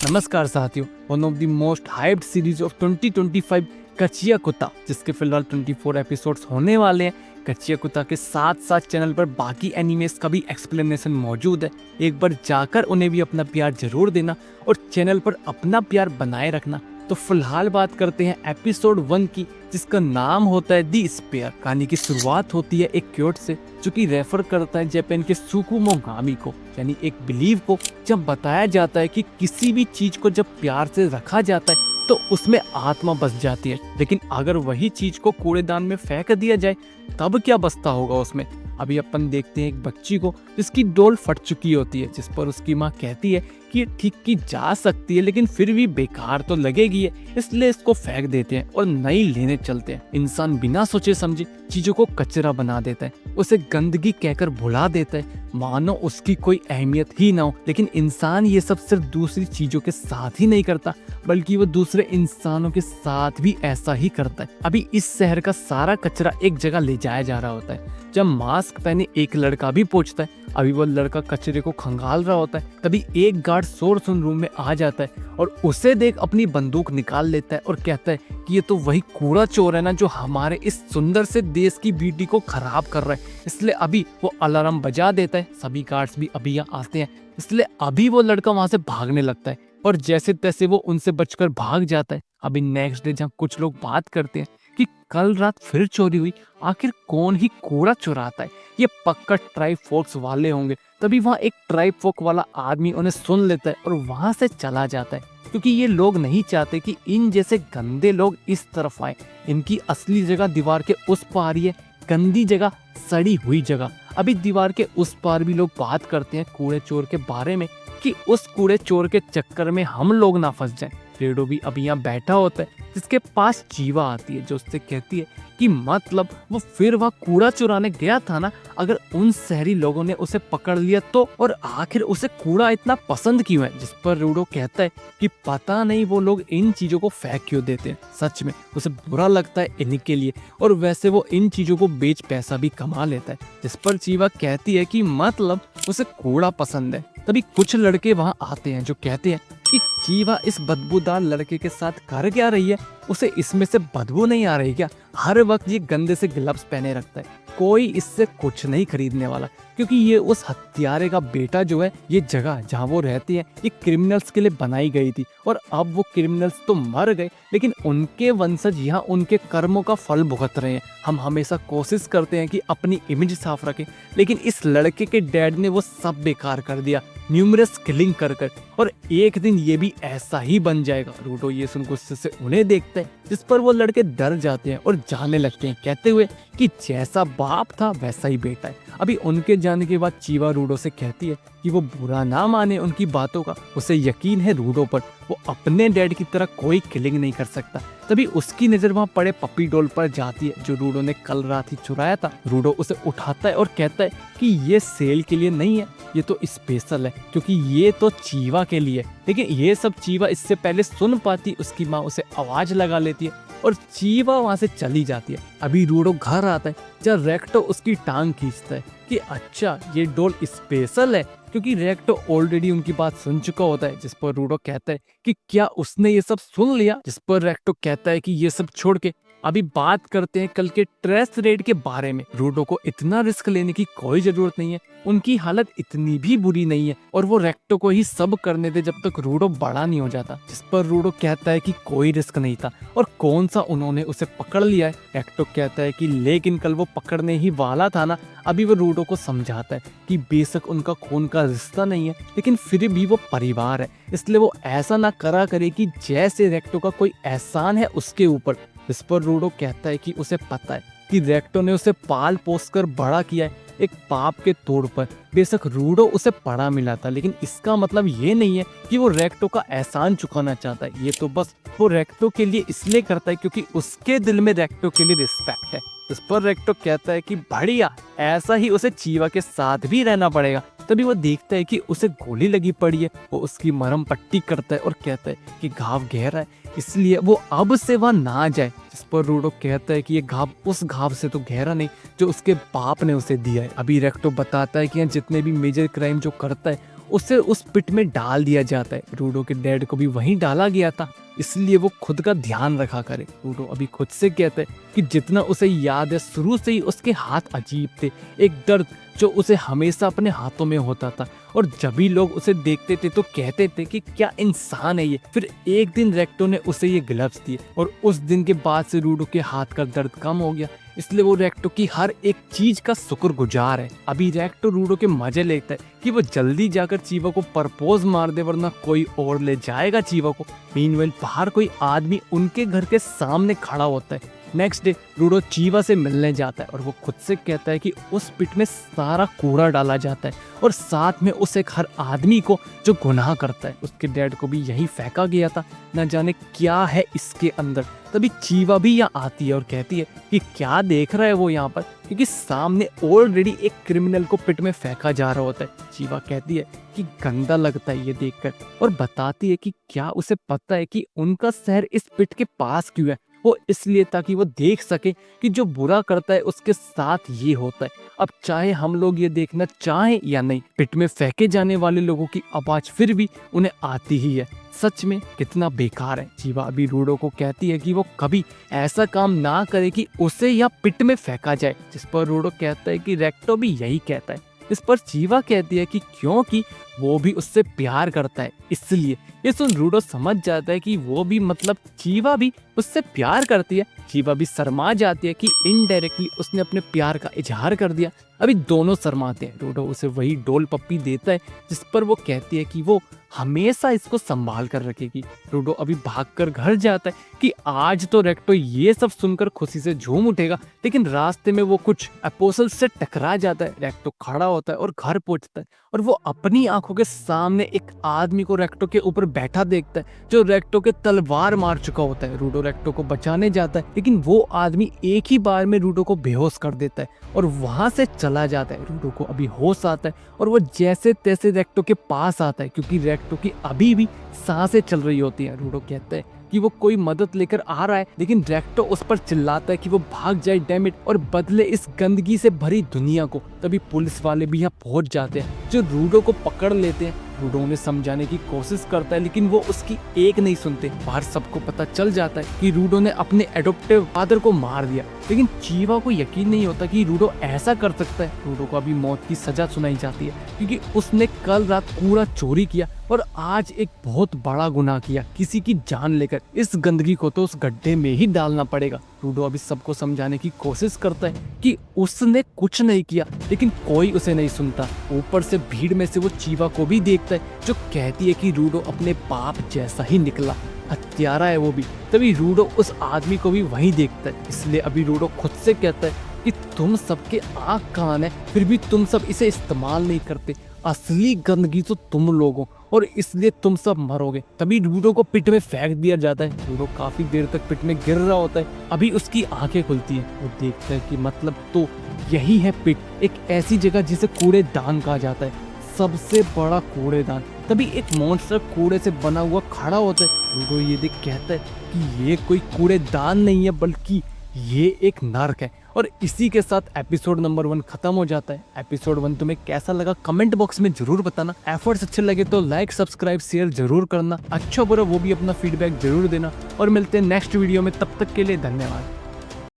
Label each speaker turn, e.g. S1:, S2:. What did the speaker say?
S1: नमस्कार साथियों, one of the most hyped series of 2025 कचिया कुत्ता, जिसके फिलहाल 24 एपिसोड्स होने वाले हैं। कचिया कुत्ता के साथ साथ चैनल पर बाकी एनिमेस का भी एक्सप्लेनेशन मौजूद है। एक बार जाकर उन्हें भी अपना प्यार जरूर देना और चैनल पर अपना प्यार बनाए रखना। तो फिलहाल बात करते हैं एपिसोड 1 की, जिसका नाम होता है दी स्पेयर। कहानी की शुरुआत होती है एक क्योट से, जो कि रेफर करता है जापान के सुकुमोगामी को, यानी एक बिलीव को। जब बताया जाता है कि किसी भी चीज को जब प्यार से रखा जाता है तो उसमें आत्मा बस जाती है, लेकिन अगर वही चीज को कूड़ेदान में फेंक दिया जाए तब क्या बसता होगा उसमें। अभी अपन देखते हैं एक बच्ची को जिसकी डोल फट चुकी होती है, जिस पर उसकी माँ कहती है कि ये ठीक की जा सकती है लेकिन फिर भी बेकार तो लगेगी है, इसलिए इसको फेंक देते हैं और नई लेने चलते हैं। इंसान बिना सोचे समझे चीजों को कचरा बना देता है, उसे गंदगी कहकर भुला देता है, मानो उसकी कोई अहमियत ही ना हो। लेकिन इंसान ये सब सिर्फ दूसरी चीजों के साथ ही नहीं करता, बल्कि वो दूसरे इंसानों के साथ भी ऐसा ही करता है। अभी इस शहर का सारा कचरा एक जगह ले जाया जा रहा होता है। जब मास्क पहने एक लड़का भी पहुंचता है, अभी वो लड़का कचरे को खंगाल रहा होता है, तभी एक गार्ड शोर सुन रूम में आ जाता है और उसे देख अपनी बंदूक निकाल लेता है और कहता है कि ये तो वही कूड़ा चोर है ना, जो हमारे इस सुंदर से देश की ब्यूटी को खराब कर रहा है। इसलिए अभी वो अलार्म बजा देता है। सभी गार्ड्स भी अभी यहाँ आते हैं, इसलिए अभी वो लड़का वहां से भागने लगता है और जैसे तैसे वो उनसे बचकर भाग जाता है। अभी नेक्स्ट डे जहाँ कुछ लोग बात करते हैं कि कल रात फिर चोरी हुई, आखिर कौन ही कूड़ा चुराता है, ये पक्का ट्राइब फोक्स वाले होंगे। तभी वहाँ एक ट्राइब फोक वाला आदमी उन्हें सुन लेता है और वहां से चला जाता है, क्योंकि ये लोग नहीं चाहते कि इन जैसे गंदे लोग इस तरफ आए। इनकी असली जगह दीवार के उस पार ही है, गंदी जगह, सड़ी हुई जगह। अभी दीवार के उस पार भी लोग बात करते हैं कूड़े चोर के बारे में, कि उस कूड़े चोर के चक्कर में हम लोग ना फंस जाएं। रेडो भी अभी यहाँ बैठा होता है, जिसके पास चीवा आती है, जो उससे कहती है कि मतलब वो फिर वह कूड़ा चुराने गया था ना, अगर उन शहरी लोगों ने उसे पकड़ लिया तो, और आखिर उसे कूड़ा इतना पसंद क्यों है। जिस पर रूडो कहता है कि पता नहीं वो लोग इन चीजों को फेंक क्यों देते हैं, सच में उसे बुरा लगता है इन्हीं के लिए, और वैसे वो इन चीजों को बेच पैसा भी कमा लेता है। जिस पर चीवा कहती है कि मतलब उसे कूड़ा पसंद है। तभी कुछ लड़के वहां आते हैं जो कहते हैं कि चीवा इस बदबूदार लड़के के साथ कर क्या रही है, उसे इसमें से बदबू नहीं आ रही क्या? हर वक्त ये गंदे से ग्लव्स पहने रखता है, कोई इससे कुछ नहीं खरीदने वाला, क्योंकि ये उस हत्यारे का बेटा जो है। ये जगह जहाँ वो रहती है ये क्रिमिनल्स के लिए बनाई गई थी, और अब वो क्रिमिनल्स तो मर गए, लेकिन उनके वंशज यहाँ उनके कर्मों का फल भुगत रहे हैं। हम हमेशा कोशिश करते हैं कि अपनी इमेज साफ रखें, लेकिन इस लड़के के डैड ने वो सब बेकार कर दिया, न्यूमरस किलिंग कर कर, और एक दिन ये भी ऐसा ही बन जाएगा। रूडो ये सुन गुस्से से उन्हें देखता है, जिस पर वो लड़के डर जाते हैं और जाने लगते हैं, कहते हुए कि जैसा बाप था वैसा ही बेटा है। अभी उनके जाने के बाद चीवा रूडो से कहती है कि वो बुरा ना माने उनकी बातों का, उसे यकीन है रूडो पर, वो अपने डैड की तरह कोई किलिंग नहीं कर सकता। तभी उसकी नजर वहाँ पड़े पपी डॉल पर जाती है, जो रूडो ने कल रात ही चुराया था। रूडो उसे उठाता है और कहता है कि ये सेल के लिए नहीं है, ये तो स्पेशल है, क्योंकि ये तो चीवा के लिए। लेकिन ये सब चीवा इससे पहले सुन पाती, उसकी माँ उसे आवाज लगा लेती है और चीवा वहां से चली जाती है। अभी रूडो घर आता है, जब रेक्टो उसकी टांग खींचता है कि अच्छा ये डॉल स्पेशल है, क्योंकि रेक्टो ऑलरेडी उनकी बात सुन चुका होता है। जिस पर रूडो कहता है कि क्या उसने ये सब सुन लिया, जिस पर रेक्टो कहता है कि ये सब छोड़ के अभी बात करते हैं कल के ट्रेस रेड के बारे में। रूडो को इतना रिस्क लेने की कोई जरूरत नहीं है, उनकी हालत इतनी भी बुरी नहीं है, और वो रेक्टो को ही सब करने दे जब तक रूडो बड़ा नहीं हो जाता। जिस पर रूडो कहता है कि कोई रिस्क नहीं था, और कौन सा उन्होंने उसे पकड़ लिया है। रेक्टो कहता है कि लेकिन कल वो पकड़ने ही वाला था ना। अभी वो रूडो को समझाता है कि बेशक उनका खून का रिश्ता नहीं है, लेकिन फिर भी वो परिवार है, इसलिए वो ऐसा ना करा करे कि जैसे रेक्टो का कोई एहसान है उसके ऊपर। इस पर रूडो कहता है कि उसे पता है कि रेक्टो ने उसे पाल पोस कर बड़ा किया है एक पाप के तौर पर। बेशक रूडो उसे पढ़ा मिला था, लेकिन इसका मतलब ये नहीं है कि वो रेक्टो का एहसान चुकाना चाहता है। ये तो बस वो रेक्टो के लिए इसलिए करता है क्योंकि उसके दिल में रेक्टो के लिए रिस्पेक्ट है। इस पर रेक्टो कहता है कि बढ़िया, ऐसा ही उसे चीवा के साथ भी रहना पड़ेगा। तभी वो देखता है कि उसे गोली लगी पड़ी है, वो उसकी मरहम पट्टी करता है और कहता है कि घाव गहरा है, इसलिए वो अब से वह ना जाए। जिस पर रूडो कहता है कि ये घाव उस घाव से तो गहरा नहीं जो उसके बाप ने उसे दिया है। अभी रेक्टो बताता है कि यहाँ जितने भी मेजर क्राइम जो करता है उसे उस पिट में डाल दिया जाता है। रूडो के डैड को भी वहीं डाला गया था, इसलिए वो खुद का ध्यान रखा करे। रूडो अभी खुद से कहता है कि जितना उसे याद है शुरू से ही उसके हाथ अजीब थे, एक दर्द जो उसे हमेशा अपने हाथों में होता था और जब भी लोग उसे देखते थे तो कहते थे कि क्या इंसान है ये। फिर एक दिन रेक्टो ने उसे ये ग्लव्स दिए और उस दिन के बाद से रूडो के हाथ का दर्द कम हो गया, इसलिए वो रेक्टो की हर एक चीज का शुक्रगुजार है। अभी रेक्टो रूडो के मजे लेता है कि वो जल्दी जाकर चीवा को प्रपोज मार दे वरना कोई और ले जाएगा चीवा को। मीनवाइल बाहर कोई आदमी उनके घर के सामने खड़ा होता है। नेक्स्ट डे रूडो चीवा से मिलने जाता है और वो खुद से कहता है कि उस पिट में सारा कूड़ा डाला जाता है और साथ में उस एक हर आदमी को जो गुनाह करता है। उसके डैड को भी यही फेंका गया था, न जाने क्या है इसके अंदर। तभी चीवा भी यहाँ आती है और कहती है कि क्या देख रहा है वो यहाँ पर, क्योंकि सामने ऑलरेडी एक क्रिमिनल को पिट में फेंका जा रहा होता है। चीवा कहती है कि गंदा लगता है ये देखकर और बताती है कि क्या उसे पता है कि उनका शहर इस पिट के पास क्यों है। वो इसलिए ताकि वो देख सके कि जो बुरा करता है उसके साथ ये होता है। अब चाहे हम लोग ये देखना चाहें या नहीं, पिट में फेंके जाने वाले लोगों की आवाज फिर भी उन्हें आती ही है। सच में कितना बेकार है। चीवा अभी रूडो को कहती है कि वो कभी ऐसा काम ना करे कि उसे या पिट में फेंका जाए, जिस पर रूडो कहता है कि रेक्टो भी यही कहता है। इस पर चीवा कहती है कि क्योंकि वो भी उससे प्यार करता है इसलिए। ये सुन रूडो समझ जाता है कि वो भी मतलब चीवा भी उससे प्यार करती है। चीवा भी शर्मा जाती है कि इनडायरेक्टली उसने अपने प्यार का इजहार कर दिया। अभी दोनों शर्माते हैं। रूडो उसे वही डोल पप्पी देता है जिस पर वो कहती है कि वो हमेशा इसको संभाल कर रखेगी। रूडो अभी भागकर घर जाता है कि आज तो रेक्टो ये सब सुनकर खुशी से झूम उठेगा, लेकिन रास्ते में वो कुछ अपोसल से टकरा जाता है। रेक्टो खड़ा होता है और घर पहुंचता है और वो अपनी आंखों के सामने एक आदमी को रेक्टो के ऊपर बैठा देखता है जो रेक्टो के तलवार मार चुका होता है। रूडो रेक्टो को बचाने जाता है, लेकिन वो आदमी एक ही बार में रूडो को बेहोश कर देता है और वहां से चला जाता है। रूडो को अभी होश आता है और वो जैसे तैसे रेक्टो के पास आता है, क्योंकि रेक्टो की अभी भी सांसें चल रही होती है। रूडो कहता है कि वो कोई मदद लेकर आ रहा है, लेकिन रेक्टो उस पर चिल्लाता है कि वो भाग जाए डैमिट और बदले इस गंदगी से भरी दुनिया को। तभी पुलिस वाले भी यहाँ पहुंच जाते हैं जो रूडो को पकड़ लेते हैं। रूडो उन्हें समझाने की कोशिश करता है, लेकिन वो उसकी एक नहीं सुनते। बाहर सबको पता चल जाता है कि रूडो ने अपने एडॉप्टिव फादर को मार दिया, लेकिन चीवा को यकीन नहीं होता कि रूडो ऐसा कर सकता है। रूडो को अभी मौत की सजा सुनाई जाती है क्योंकि उसने कल रात कूड़ा चोरी किया और आज एक बहुत बड़ा गुनाह किया, किसी की जान लेकर। इस गंदगी को तो उस गड्ढे में ही डालना पड़ेगा। रूडो अभी सबको समझाने की कोशिश करता है कि उसने कुछ नहीं किया, लेकिन कोई उसे नहीं सुनता। ऊपर से भीड़ में से वो चीवा को भी देखता है जो कहती है कि रूडो अपने बाप जैसा ही निकला, हत्यारा है वो भी। तभी रूडो उस आदमी को भी वहीं देखता है, इसलिए अभी रूडो खुद से कहता है कि तुम सबके आँख कान है, फिर भी तुम सब इसे इस्तेमाल नहीं करते। असली गंदगी तो तुम लोग हो और इसलिए तुम सब मरोगे। तभी रूडो को पिट में फेंक दिया जाता है। रूडो काफी देर तक पिट में गिर रहा होता है। अभी उसकी आंखें खुलती हैं। वो देखता है कि मतलब तो यही है पिट, एक ऐसी जगह जिसे कूड़ेदान कहा जाता है, सबसे बड़ा कूड़ेदान। तभी एक मॉन्स्टर कूड़े से बना हुआ खड़ा होता है। रूडो ये देख कहता है कि ये कोई कूड़ेदान नहीं है बल्कि ये एक नर्क है। और इसी के साथ एपिसोड नंबर 1 खत्म हो जाता है। एपिसोड 1 तुम्हें कैसा लगा कमेंट बॉक्स में जरूर बताना। एफर्ट्स अच्छे लगे तो लाइक सब्सक्राइब शेयर जरूर करना। अच्छा बुरा वो भी अपना फीडबैक जरूर देना और मिलते हैं नेक्स्ट वीडियो में। तब तक के लिए धन्यवाद।